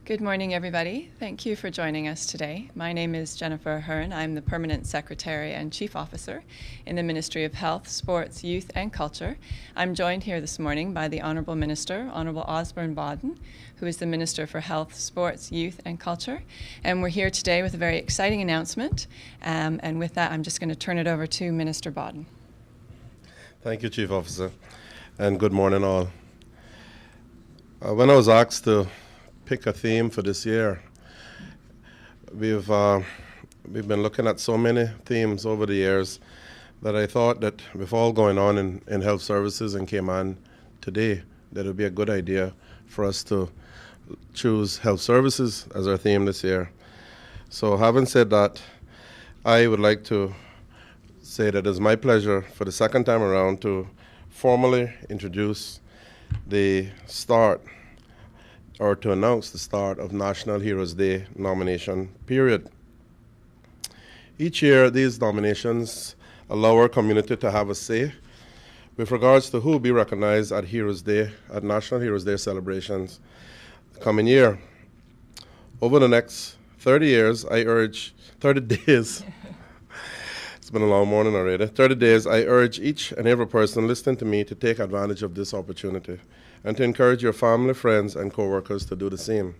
Good morning, everybody. Thank you for joining us today. My name is Jennifer Hearn. I'm the Permanent Secretary and Chief Officer in the Ministry of Health, Sports, Youth and Culture. I'm joined here this morning by the Honourable Minister, Honourable Osborne Bodden, who is the Minister for Health, Sports, Youth and Culture. And we're here today with a very exciting announcement. And with that, I'm just going to turn it over to Minister Bodden. Thank you, Chief Officer, and good morning all. When I was asked to pick a theme for this year, we've been looking at so many themes over the years that I thought that with all going on in health services in Cayman today, that it would be a good idea for us to choose health services as our theme this year. So having said that, I would like to say that it's my pleasure for the second time around to formally introduce the start or to announce the start of National Heroes Day nomination period. Each year, these nominations allow our community to have a say with regards to who will be recognized at Heroes Day, at National Heroes Day celebrations the coming year. Over the next 30 days, it's been a long morning already, 30 days, I urge each and every person listening to me to take advantage of this opportunity and to encourage your family, friends, and co-workers to do the same.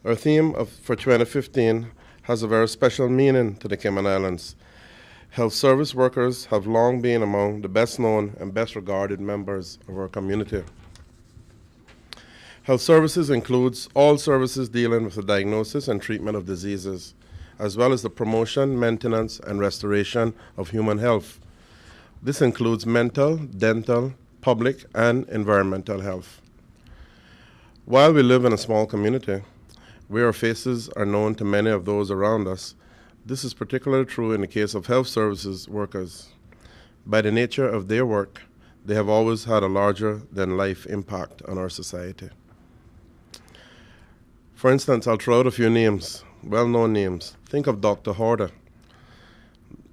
Our theme for 2015 has a very special meaning to the Cayman Islands. Health service workers have long been among the best known and best regarded members of our community. Health services includes all services dealing with the diagnosis and treatment of diseases, as well as the promotion, maintenance, and restoration of human health. This includes mental, dental, public, and environmental health. While we live in a small community, where our faces are known to many of those around us, this is particularly true in the case of health services workers. By the nature of their work, they have always had a larger-than-life impact on our society. For instance, I'll throw out a few names, well-known names. Think of Dr. Horder.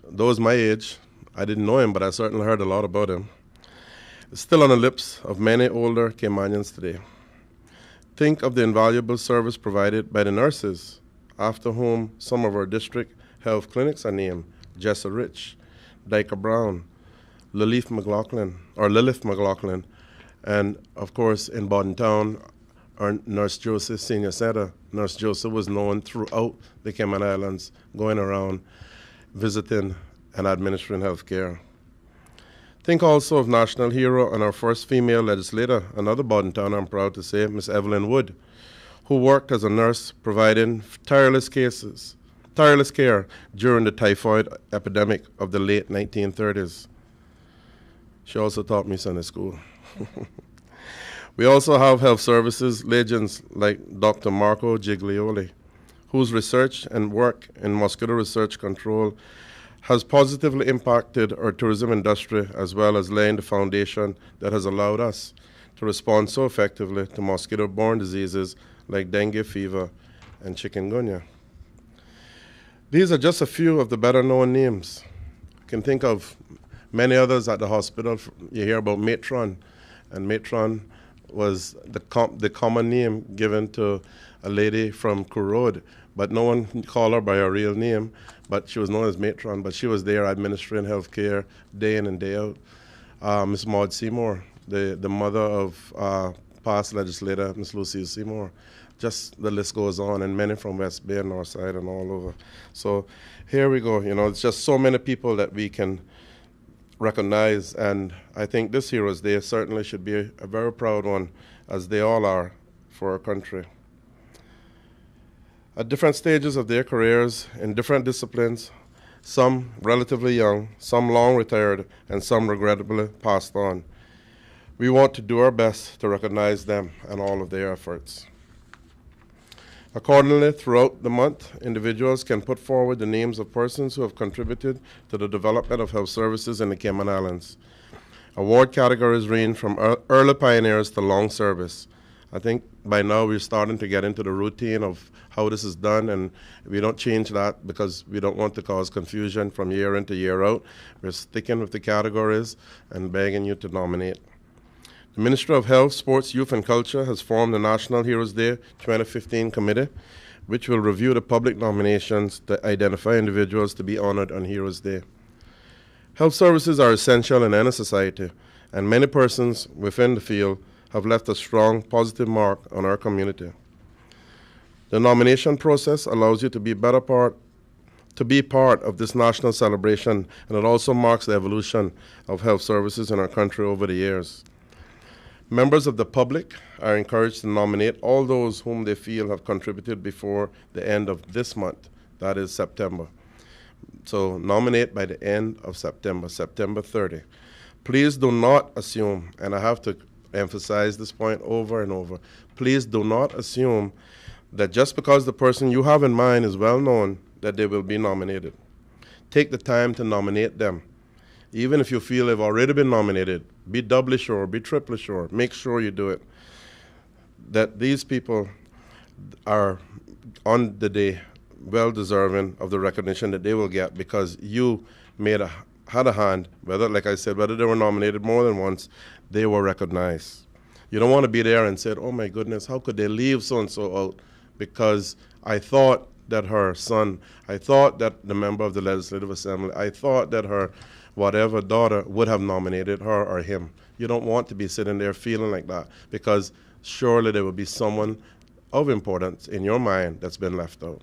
Those my age, I didn't know him, but I certainly heard a lot about him. It's still on the lips of many older Caymanians today. Think of the invaluable service provided by the nurses, after whom some of our district health clinics are named: Jessa Rich, Dyker Brown, Lilith McLaughlin, and of course in Bodden Town, our Nurse Joseph Senior Center. Nurse Joseph was known throughout the Cayman Islands, going around visiting and administering health care. Think also of national hero and our first female legislator, another Bodden Town, I'm proud to say, Miss Evelyn Wood, who worked as a nurse providing tireless care during the typhoid epidemic of the late 1930s. She also taught me Sunday school. We also have health services legends like Dr. Marco Giglioli, whose research and work in mosquito research control has positively impacted our tourism industry, as well as laying the foundation that has allowed us to respond so effectively to mosquito-borne diseases like dengue fever and chikungunya. These are just a few of the better-known names. You can think of many others at the hospital. You hear about matron, and matron was the common name given to a lady from Koo Road, but no one called her by her real name, but she was known as matron, but she was there administering health care day in and day out. Miss Maud Seymour, the mother of past legislator, Miss Lucille Seymour. Just the list goes on, and many from West Bay, Northside, and all over. So here we go. It's just so many people that we can recognize, and I think this Heroes Day certainly should be a very proud one, as they all are for our country. At different stages of their careers, in different disciplines, some relatively young, some long retired, and some regrettably passed on, we want to do our best to recognize them and all of their efforts. Accordingly, throughout the month, individuals can put forward the names of persons who have contributed to the development of health services in the Cayman Islands. Award categories range from early pioneers to long service. I think by now we're starting to get into the routine of how this is done, and we don't change that because we don't want to cause confusion from year in to year out. We're sticking with the categories and begging you to nominate. The Ministry of Health, Sports, Youth and Culture has formed the National Heroes Day 2015 committee, which will review the public nominations to identify individuals to be honored on Heroes Day. Health services are essential in any society, and many persons within the field have left a strong, positive mark on our community. The nomination process allows you to be part of this national celebration, and it also marks the evolution of health services in our country over the years. Members of the public are encouraged to nominate all those whom they feel have contributed before the end of this month, that is September. So nominate by the end of September, September 30. Please do not assume, and I have to emphasize this point over and over, please do not assume that just because the person you have in mind is well known, that they will be nominated. Take the time to nominate them. Even if you feel they've already been nominated, be doubly sure, be triply sure, make sure you do it. That these people are on the day well deserving of the recognition that they will get because you had a hand, whether, like I said, whether they were nominated more than once, they were recognized. You don't want to be there and say, oh my goodness, how could they leave so-and-so out? Because I thought that her son, I thought that the member of the Legislative Assembly, I thought that her whatever daughter would have nominated her or him. You don't want to be sitting there feeling like that because surely there will be someone of importance in your mind that's been left out.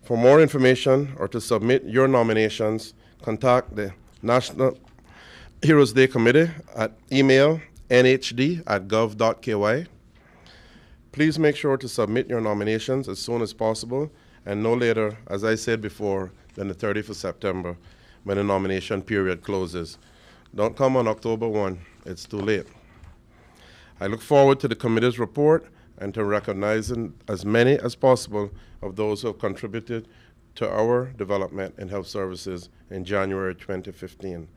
For more information or to submit your nominations, contact the National Heroes Day Committee at email nhd@gov.ky. Please make sure to submit your nominations as soon as possible and no later, as I said before, than the 30th of September when the nomination period closes. Don't come on October 1, it's too late. I look forward to the committee's report and to recognizing as many as possible of those who have contributed to our development in health services in January 2015.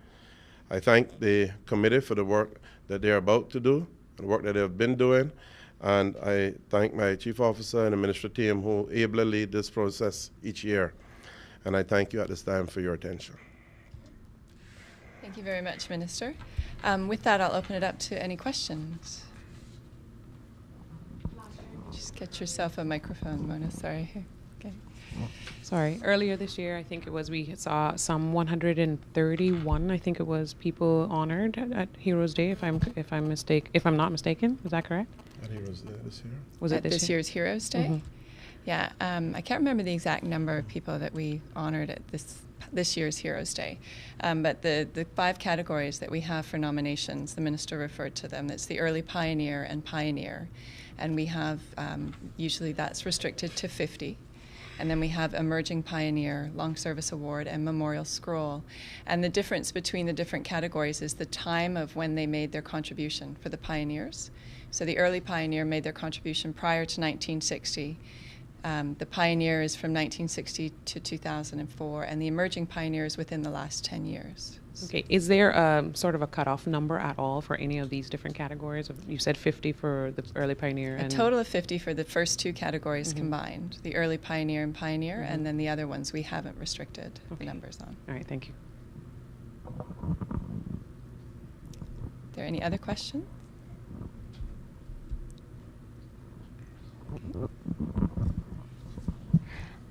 I thank the committee for the work that they're about to do, the work that they have been doing, and I thank my chief officer and the ministry team who ably lead this process each year. And I thank you at this time for your attention. Thank you very much, Minister. With that, I'll open it up to any questions. Just get yourself a microphone, Mona. Sorry. Okay. Sorry. Earlier this year, I think it was, we saw some 131. I think it was people honored at Heroes Day. If I'm not mistaken, is that correct? At Heroes Day this year. Was it this year's Heroes Day? Mm-hmm. Yeah. I can't remember the exact number of people that we honored at this year's Heroes Day. But the 5 categories that we have for nominations, the minister referred to them. It's the early pioneer and pioneer. And we have, usually that's restricted to 50. And then we have Emerging Pioneer, Long Service Award, and Memorial Scroll. And the difference between the different categories is the time of when they made their contribution for the pioneers. So the early pioneer made their contribution prior to 1960. The pioneer is from 1960 to 2004, and the emerging pioneer is within the last 10 years. Okay. Is there sort of a cutoff number at all for any of these different categories? You said 50 for the early pioneer. A total of 50 for the first 2 categories combined, the early pioneer and pioneer, and then the other ones we haven't restricted the numbers on. All right, thank you. Are there any other questions?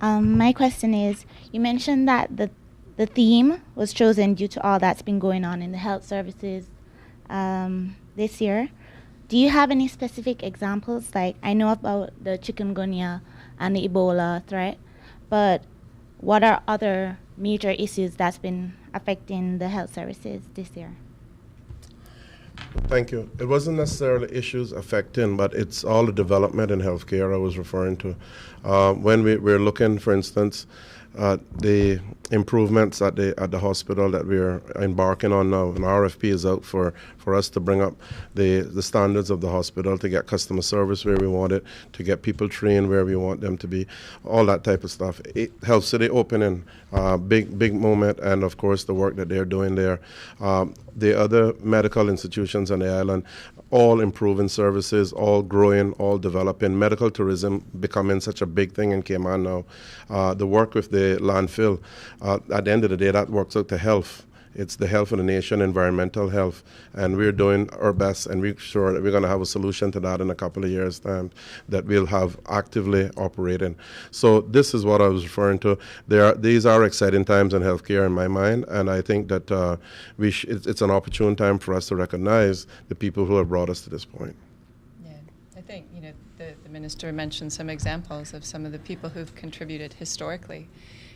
My question is, you mentioned that the theme was chosen due to all that's been going on in the health services this year. Do you have any specific examples? Like, I know about the chikungunya and the Ebola threat, but what are other major issues that's been affecting the health services this year? Thank you. It wasn't necessarily issues affecting, but it's all the development in healthcare I was referring to. When we're looking, for instance, the improvements at the hospital that we're embarking on now. An RFP is out for us to bring up the standards of the hospital, to get customer service where we want it, to get people trained where we want them to be, all that type of stuff. Health City opening, big moment, and of course the work that they're doing there. The other medical institutions on the island, all improving services, all growing, all developing. Medical tourism becoming such a big thing in Cayman now. The work with the landfill, at the end of the day, that works out to health It's the health of the nation, environmental health, and we're doing our best, and we're sure that we're going to have a solution to that in a couple of years' time that we'll have actively operating. So this is what I was referring to. These are exciting times in healthcare in my mind, and I think that it's an opportune time for us to recognize the people who have brought us to this point. Yeah, I think, the minister mentioned some examples of some of the people who've contributed historically.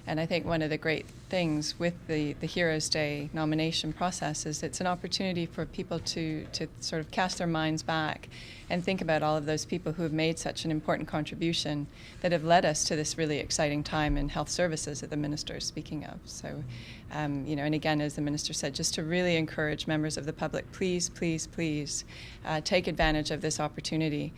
And I think one of the great things with the Heroes Day nomination process is it's an opportunity for people to sort of cast their minds back and think about all of those people who have made such an important contribution that have led us to this really exciting time in health services that the minister is speaking of. So, and again, as the minister said, just to really encourage members of the public, please, please, please take advantage of this opportunity.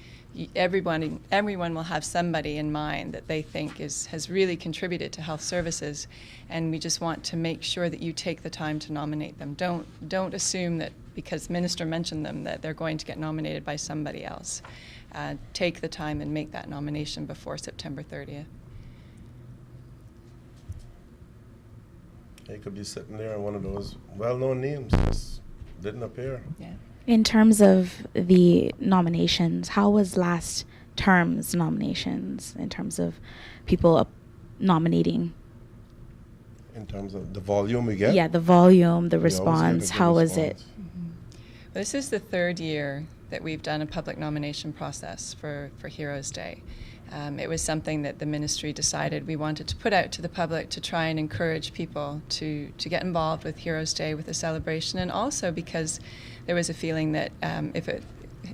Everyone will have somebody in mind that they think has really contributed to health services, and we just want to make sure that you take the time to nominate them. Don't assume that because minister mentioned them that they're going to get nominated by somebody else. Take the time and make that nomination before September 30th. He could be sitting there and one of those well-known names just didn't appear. Yeah. In terms of the nominations, how was last term's nominations in terms of people nominating? In terms of the volume we get? Yeah, the volume, the We always get a response. good How was it? response. Well, this is the third year that we've done a public nomination process for Heroes Day. It was something that the ministry decided we wanted to put out to the public to try and encourage people to get involved with Heroes Day, with the celebration, and also because there was a feeling that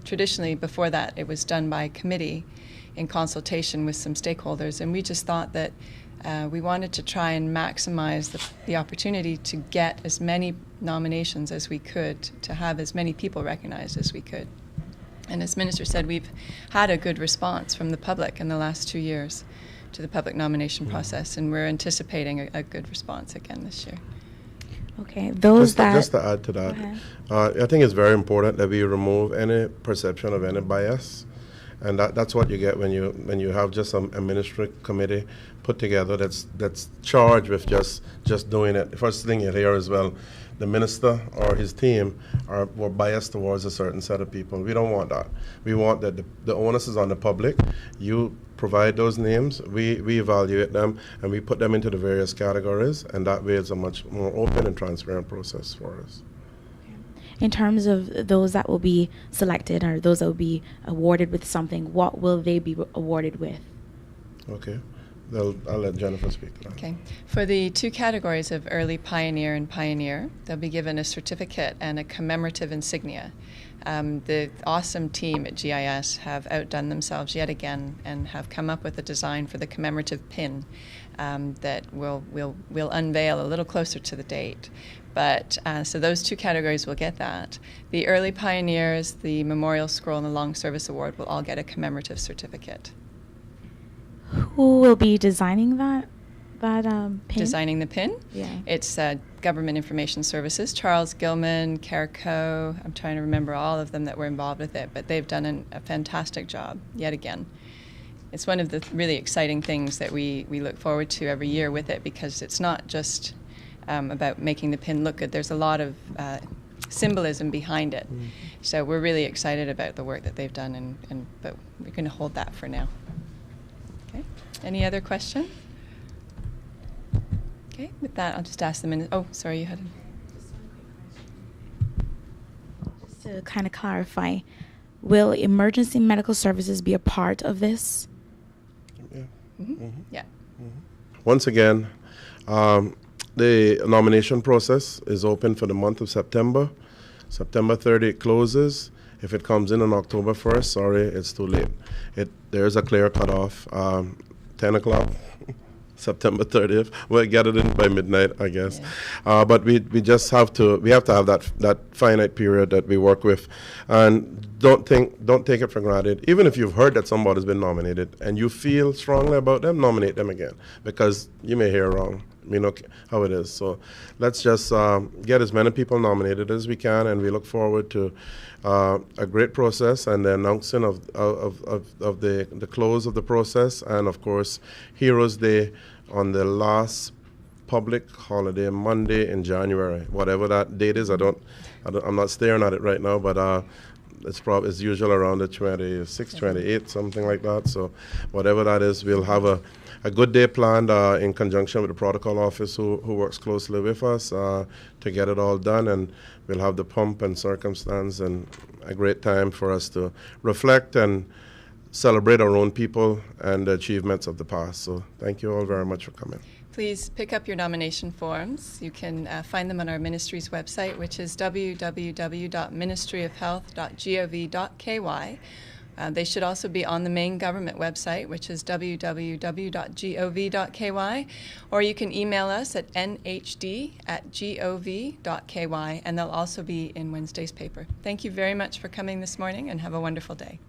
traditionally before that it was done by committee in consultation with some stakeholders, and we just thought that we wanted to try and maximize the opportunity to get as many nominations as we could, to have as many people recognized as we could. And as Minister said, we've had a good response from the public in the last 2 years to the public nomination process, and we're anticipating a good response again this year. Okay, Just to add to that, Okay. I think it's very important that we remove any perception of any bias, and that's what you get when you have just a ministry committee put together that's charged with just doing it. The first thing you'll hear as well, the minister or his team were biased towards a certain set of people. We don't want that. We want that the onus is on the public. You provide those names, we evaluate them, and we put them into the various categories, and that way it's a much more open and transparent process for us. In terms of those that will be selected or those that will be awarded with something, what will they be awarded with? Okay. I'll let Jennifer speak to that. Okay. For the two categories of early pioneer and pioneer, they'll be given a certificate and a commemorative insignia. The awesome team at GIS have outdone themselves yet again and have come up with a design for the commemorative pin that we'll unveil a little closer to the date. But so those two categories will get that. The early pioneers, the Memorial Scroll, and the Long Service Award will all get a commemorative certificate. Who will be designing that pin? Designing the pin? Yeah. It's Government Information Services, Charles Gilman, Carico. I'm trying to remember all of them that were involved with it, but they've done a fantastic job yet again. It's one of the really exciting things that we look forward to every year with it, because it's not just about making the pin look good. There's a lot of symbolism behind it. Mm. So we're really excited about the work that they've done, but we're going to hold that for now. Okay. Any other question? Okay. With that, I'll just ask the minister. Oh, sorry, you had. Just to kind of clarify, will emergency medical services be a part of this? Yeah. Mm-hmm. Mm-hmm. Yeah. Mm-hmm. Once again, the nomination process is open for the month of September. September 30 it closes. If it comes in on October 1st, sorry, it's too late. There's a clear cutoff, 10 o'clock, September 30th. We'll get it in by midnight, I guess. Yeah. But we just have to have that finite period that we work with, and don't take it for granted. Even if you've heard that somebody's been nominated and you feel strongly about them, nominate them again, because you may hear wrong. You know how it is. So let's just get as many people nominated as we can, and we look forward to a great process and the announcing of the close of the process, and of course Heroes Day on the last public holiday Monday in January, whatever that date is. I'm not staring at it right now, but it's usually around the 26th, 28th, something like that. So whatever that is, we'll have a good day planned in conjunction with the protocol office who works closely with us to get it all done, and we'll have the pomp and circumstance and a great time for us to reflect and celebrate our own people and the achievements of the past. So thank you all very much for coming. Please pick up your nomination forms. You can find them on our ministry's website, which is www.ministryofhealth.gov.ky. They should also be on the main government website, which is www.gov.ky, or you can email us at nhd@gov.ky, and they'll also be in Wednesday's paper. Thank you very much for coming this morning, and have a wonderful day.